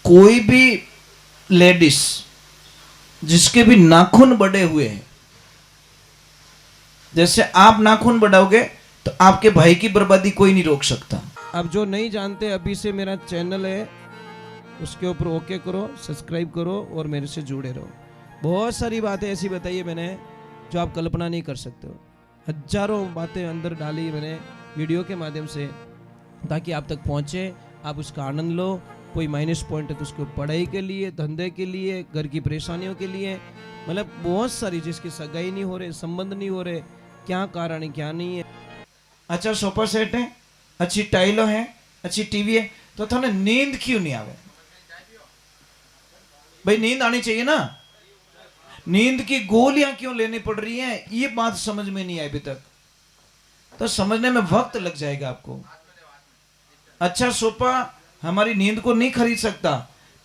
कोई भी लेडीज जिसके भी नाखून बड़े हुए हैं, जैसे आप नाखून बढ़ाओगे तो आपके भाई की बर्बादी कोई नहीं रोक सकता। अब जो नहीं जानते, अभी से मेरा चैनल है, उसके ऊपर ओके करो, सब्सक्राइब करो और मेरे से जुड़े रहो। बहुत सारी बातें ऐसी बताई है मैंने जो आप कल्पना नहीं कर सकते हो। हजारों बातें अंदर डाली मैंने वीडियो के माध्यम से, ताकि आप तक पहुंचे, आप उसका आनंद लो। कोई माइनस पॉइंट है तो उसको पढ़ाई के लिए, धंधे के लिए, घर की परेशानियों के लिए, मतलब बहुत सारी, जिसकी सगाई नहीं हो रहे, संबंध नहीं हो रहे, क्या कारण है क्या नहीं है। अच्छा सोफा सेट है, अच्छी टाइलों है, अच्छी टीवी है, तो थाने नींद क्यों नहीं आवे? भाई नींद आनी चाहिए ना। नींद की गोलियां क्यों लेनी पड़ रही हैं, ये बात समझ में नहीं आई अभी तक। तो समझने में वक्त लग जाएगा आपको। अच्छा सोफा हमारी नींद को नहीं खरीद सकता।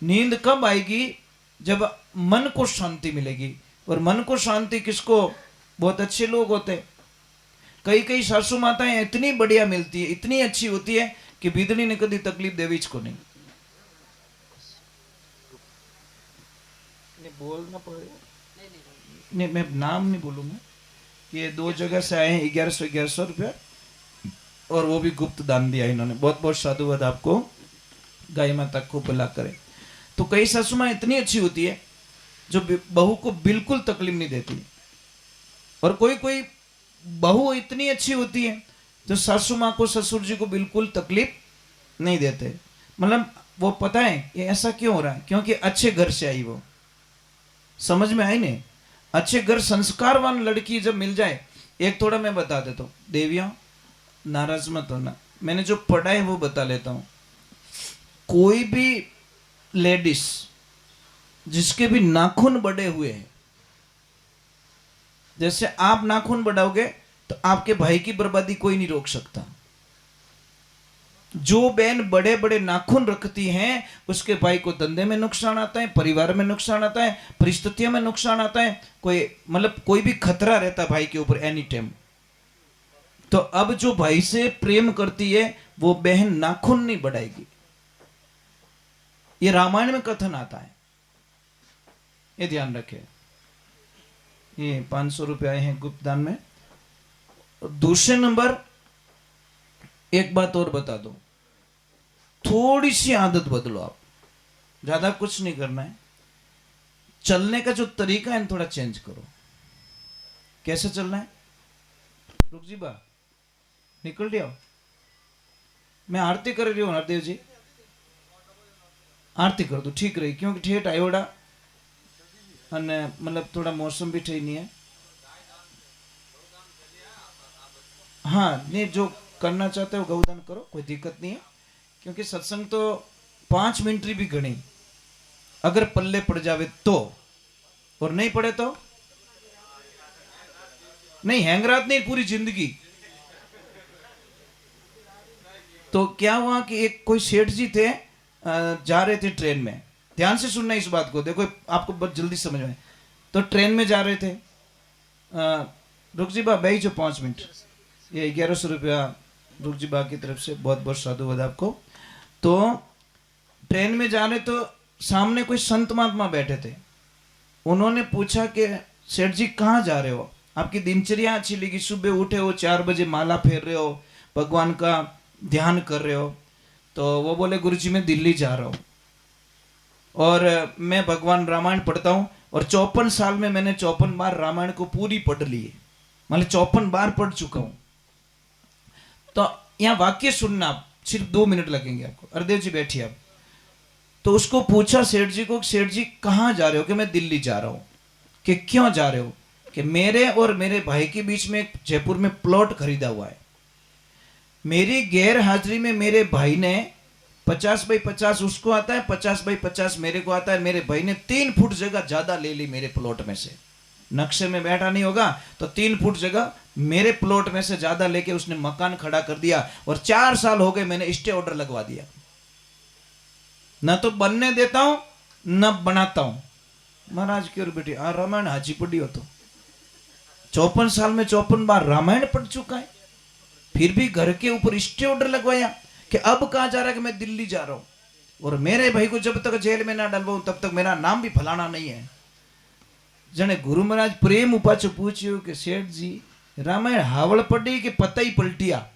नींद कब आएगी? जब मन को शांति मिलेगी। और मन को शांति किसको? बहुत अच्छे लोग होते। कई कई सासू माताएं इतनी बढ़िया मिलती है, इतनी अच्छी होती है कि बीदनी ने कभी तकलीफ देवी को नहीं। बोलना पड़ेगा नहीं, मैं नाम नहीं बोलूंगा। ये 2 जगह से आए हैं, 1100 रुपया, और वो भी गुप्त दान दिया इन्होंने। बहुत बहुत साधुवाद आपको, गाय माता को भला करे। तो कई सासू माँ इतनी अच्छी होती है जो बहू को बिल्कुल तकलीफ नहीं देती, और कोई कोई बहू इतनी अच्छी होती है जो सासू माँ को, ससुर जी को बिल्कुल तकलीफ नहीं देते। मतलब वो पता है ये ऐसा क्यों हो रहा है, क्योंकि अच्छे घर से आई वो। समझ में आई नहीं? अच्छे घर, संस्कारवान लड़की जब मिल जाए। एक थोड़ा मैं बता देता हूँ, देवियां नाराज मत होना, मैंने जो पढ़ा है वो बता लेता हूँ। कोई भी लेडीज जिसके भी नाखून बड़े हुए हैं, जैसे आप नाखून बढ़ाओगे तो आपके भाई की बर्बादी कोई नहीं रोक सकता। जो बहन बड़े बड़े नाखून रखती हैं उसके भाई को धंधे में नुकसान आता है, परिवार में नुकसान आता है, परिस्थितियों में नुकसान आता है, कोई भी खतरा रहता है भाई के ऊपर एनी टाइम। तो अब जो भाई से प्रेम करती है वो बहन नाखून नहीं बढ़ाएगी। ये रामायण में कथन आता है, ये ध्यान रखें। ये 500 रुपए आए हैं गुप्त दान में। दूसरे नंबर, एक बात और बता दो, थोड़ी सी आदत बदलो आप, ज्यादा कुछ नहीं करना है। चलने का जो तरीका है थोड़ा चेंज करो। कैसे चलना है? रुक जी बा, निकल दिया। मैं आरती कर रही हूँ हरदेव जी, आरती कर दो, ठीक रही, क्योंकि ठेठ आयोड़ा અને मतलब थोड़ा मौसम भी ठीक नहीं है। हाँ नहीं, जो करना चाहते हो गौदान करो, कोई दिक्कत नहीं है, क्योंकि सत्संग तो 5 मिनट भी घनी, अगर पल्ले पड़ जावे तो, और नहीं पड़े तो नहीं, हैंगरात नहीं, पूरी जिंदगी। तो क्या हुआ कि एक कोई सेठ जी थे, जा रहे थे ट्रेन में। ध्यान से सुनना इस बात को, देखो आपको बहुत जल्दी समझ में। तो ट्रेन में जा रहे थे, रुक जी बा भाई जो 5 मिनट, ये 1100 रुपया रुक जी बा की तरफ से, बहुत बहुत साधुवाद आपको। तो ट्रेन में जा रहे तो सामने कोई संत महात्मा बैठे थे। उन्होंने पूछा कि सेठ जी कहाँ जा रहे हो, आपकी दिनचर्या अच्छी लगी, सुबह उठे हो 4 बजे, माला फेर रहे हो, भगवान का ध्यान कर रहे हो। तो वो बोले गुरुजी मैं दिल्ली जा रहा हूँ, और मैं भगवान रामायण पढ़ता हूँ, और 54 साल में मैंने 54 बार रामायण को पूरी पढ़ ली है, मतलब 54 बार पढ़ चुका हूँ। तो यहाँ वाक्य सुनना, सिर्फ 2 मिनट लगेंगे आपको। हरदेव जी बैठिए आप। तो उसको पूछा सेठ जी को, सेठ जी कहाँ जा रहे हो? कि मैं दिल्ली जा रहा हूँ। कि क्यों जा रहे हो? कि मेरे और मेरे भाई के बीच में जयपुर में प्लॉट खरीदा हुआ है। मेरी गैर हाजिरी में मेरे भाई ने 50 बाई 50 उसको आता है, 50 बाई 50 मेरे को आता है। मेरे भाई ने 3 फुट जगह ज्यादा ले ली मेरे प्लॉट में से। नक्शे में बैठा नहीं होगा तो 3 फुट जगह मेरे प्लॉट में से ज्यादा लेके उसने मकान खड़ा कर दिया, और 4 साल हो गए मैंने स्टे ऑर्डर लगवा दिया। न तो बनने देता हूं न बनाता हूं। महाराज की और बेटी आ रामायण हाजी पढ़ी हो तो 54 साल में 54 बार रामायण पढ़ चुका है, फिर भी घर के ऊपर स्टे ऑर्डर लगवाया कि अब कहा जा रहा है कि मैं दिल्ली जा रहा हूं। और मेरे भाई को जब तक जेल में ना डलवाऊं तब तक मेरा नाम भी फलाना नहीं है। जने गुरु महाराज प्रेम उपाचो पूछ्यो कि सेठ जी रामायण हावड़ पड़ी कि पता ही पलटिया,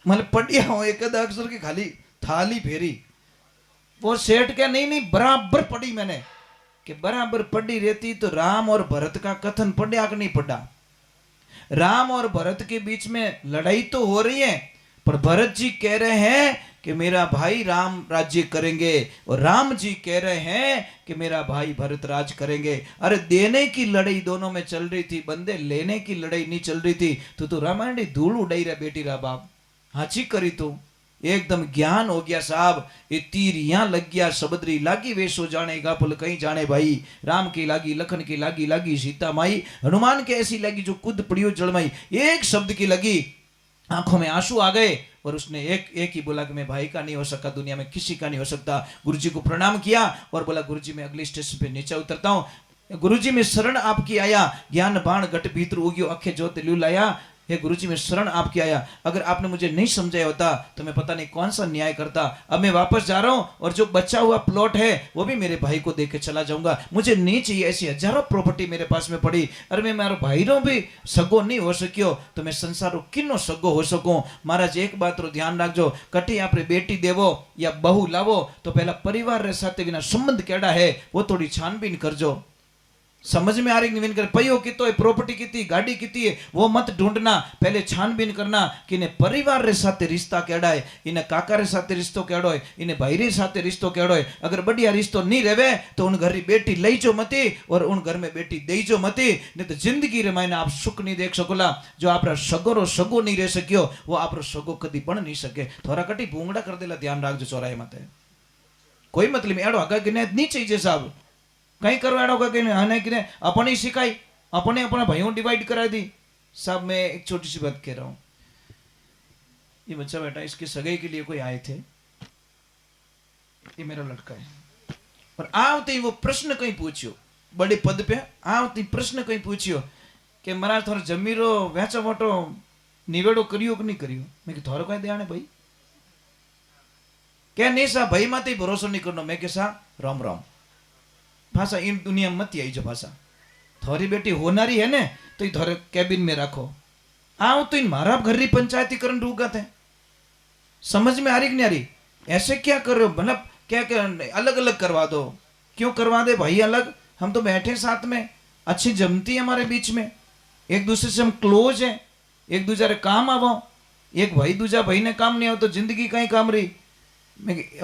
मतलब पढ़िया हो एक अक्षर की खाली थाली फेरी। वो सेठ क्या नहीं नहीं बराबर पढ़ी मैंने, कि बराबर पढ़ी रहती तो राम और भरत का कथन पढ़ा कि नहीं पढ़ा। राम और भरत के बीच में लड़ाई तो हो रही है, पर भरत जी कह रहे हैं कि मेरा भाई राम राज्य करेंगे और राम जी कह रहे हैं कि मेरा भाई भरत राज करेंगे। अरे देने की लड़ाई दोनों में चल रही थी, बंदे लेने की लड़ाई नहीं चल रही थी। तो रामायण की धूल उड़ाई रहा बेटी रा बाप, हाची करी तू एकदम ज्ञान हो गया साहब। ये तीर यहाँ लग गया, सबदरी लागी वेशो जाने गाफल कहीं जाने भाई। राम की लागी, लखन की लागी, लागी सीता माई, हनुमान के ऐसी लगी जो कुद पड़ियो जलमाई। एक शब्द की लगी, आंखों में आंसू आ गए और उसने एक ही बोला कि मैं भाई का नहीं हो सकता, दुनिया में किसी का नहीं हो सकता। गुरुजी को प्रणाम किया और बोला गुरुजी मैं अगले स्टेशन पे नीचे उतरता हूँ। गुरुजी में शरण आपकी आया, ज्ञान बाण घट भीतर उगियो, अखे ज्योति लू लाया। हे गुरुजी में शरण आपकी आया, अगर आपने मुझे नहीं समझाया होता तो मैं पता नहीं कौन सा न्याय करता। अब मैं वापस जा रहा हूं और जो बचा हुआ प्लॉट है वो भी मेरे भाई को देके चला जाऊंगा। मुझे नहीं चाहिए ऐसी हजारों प्रॉपर्टी मेरे पास में पड़ी। अरे मैं मारो भाई रो भी सगो नहीं हो सकियो तो मैं संसारो किनो सगो हो सकूं। महाराज एक बात रो ध्यान रखजो, कटी आपने बेटी देवो या बहू लावो तो पहला परिवार रे साथे विना संबंध केड़ा है वो थोड़ी छानबीन करजो। समझ में आ रही निविन कर पयो कितो है, प्रॉपर्टी कितनी, गाड़ी कितनी है, वो मत ढूंढना। पहले छानबीन करना कि इन्हें परिवार रे साथे रिश्ता केड़ा है, इन्हें काका रे साथे रिश्तो केड़ो है, इन्हें भाई रे साथे रिश्तो केड़ो है। अगर बढ़िया रिश्तो नहीं रहे तो उन घर की बेटी लई जो मती और उन घर में बेटी दई जो मती, नहीं तो जिंदगी रे मायने आप सुख नहीं देख सकोला। जो आप सगो सगो नहीं रह सकियो वो आप सगो कदी बन नहीं सके। थोड़ा कटी भूंगड़ा कर देला, ध्यान रखजो चौराहे माते कोई मतलब एड़ो आगा गिने नहीं चाहिए साहब, कहीं करो एड़ो का हने कि अपनी सिखाई अपने अपना भाइयों डिवाइड करा दी साहब। मैं एक छोटी सी बात कह रहा हूं, ये बच्चा बेटा इसकी सगाई के लिए कोई आए थे, ये मेरा लड़का है, और आवते ही वो प्रश्न कहीं पूछियो, बड़े पद पे आवते प्रश्न कहीं पूछियो कि महाराज थोड़ा जमीरो वेचा मोटो निवेड़ो करियो कि नहीं करियो। मैं कि थोड़ा कोई ध्यान है भाई, क्या नहीं सा भाई माते भरोसा नहीं करना। मैं कैसा राम राम भाषा इन दुनिया मत आई जो भाषा थोड़ी बेटी होनारी है ने तो ये थोड़े कैबिन में रखो। आओ तो इन मारा घर री पंचायतीकरण रूगा थे, समझ में आ रही कि नहीं आ रही। ऐसे क्या कर रहे हो, मतलब क्या क्या अलग अलग करवा दो, क्यों करवा दे भाई अलग। हम तो बैठे साथ में, अच्छी जमती है हमारे बीच में, एक दूसरे से हम क्लोज हैं, एक दूसरे काम आवो। एक भाई दूसरा भाई ने काम नहीं आओ तो जिंदगी कहीं काम रही।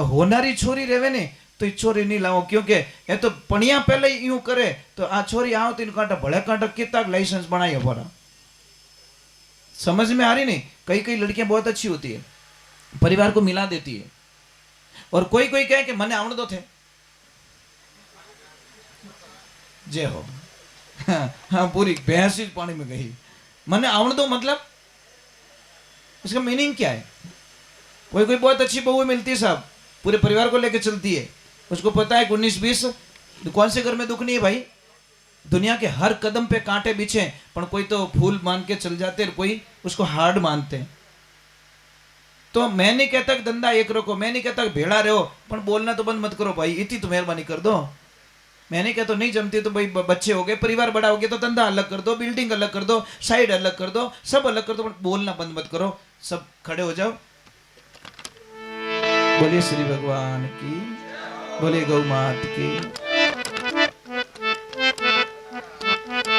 होनारी छोरी रेवे ने तो छोरी नहीं लाओ, क्योंकि ये तो पणिया पहले यूं करे तो आ छोरी आओ तो इन कांटा भले कांटा कितना लाइसेंस बनाई हमारा। समझ में आ रही नहीं। कई कई लड़कियां बहुत अच्छी होती है, परिवार को मिला देती है, और कोई कोई कहे कि मने आवड़ दो थे जय हो। हाँ पूरी भैंस ही पानी में गई, मने आवड़ दो मतलब इसका मीनिंग क्या है। कोई कोई बहुत अच्छी बहू मिलती है साहब, पूरे परिवार को लेकर चलती है, उसको पता है 19-20 कौन से घर में दुख नहीं है भाई। दुनिया के हर कदम पे कांटे बिछे, पर कोई तो फूल मान के चल जाते हैं, कोई उसको हार्ड मानते हैं। तो मैं नहीं कहता कि धंधा एक रखो, मैं नहीं कहता कि भेड़ा रहो, पर बोलना तो बंद मत करो भाई, इतनी तो मेहरबानी कर दो। मैं नहीं कहता नहीं जमती तो भाई बच्चे हो गए, परिवार बड़ा हो गया तो धंधा अलग कर दो, बिल्डिंग अलग कर दो, साइड अलग कर दो, सब अलग कर दो, पर बोलना बंद मत करो। सब खड़े हो जाओ, बोलिए श्री भगवान की, बोलिए गौ मात की।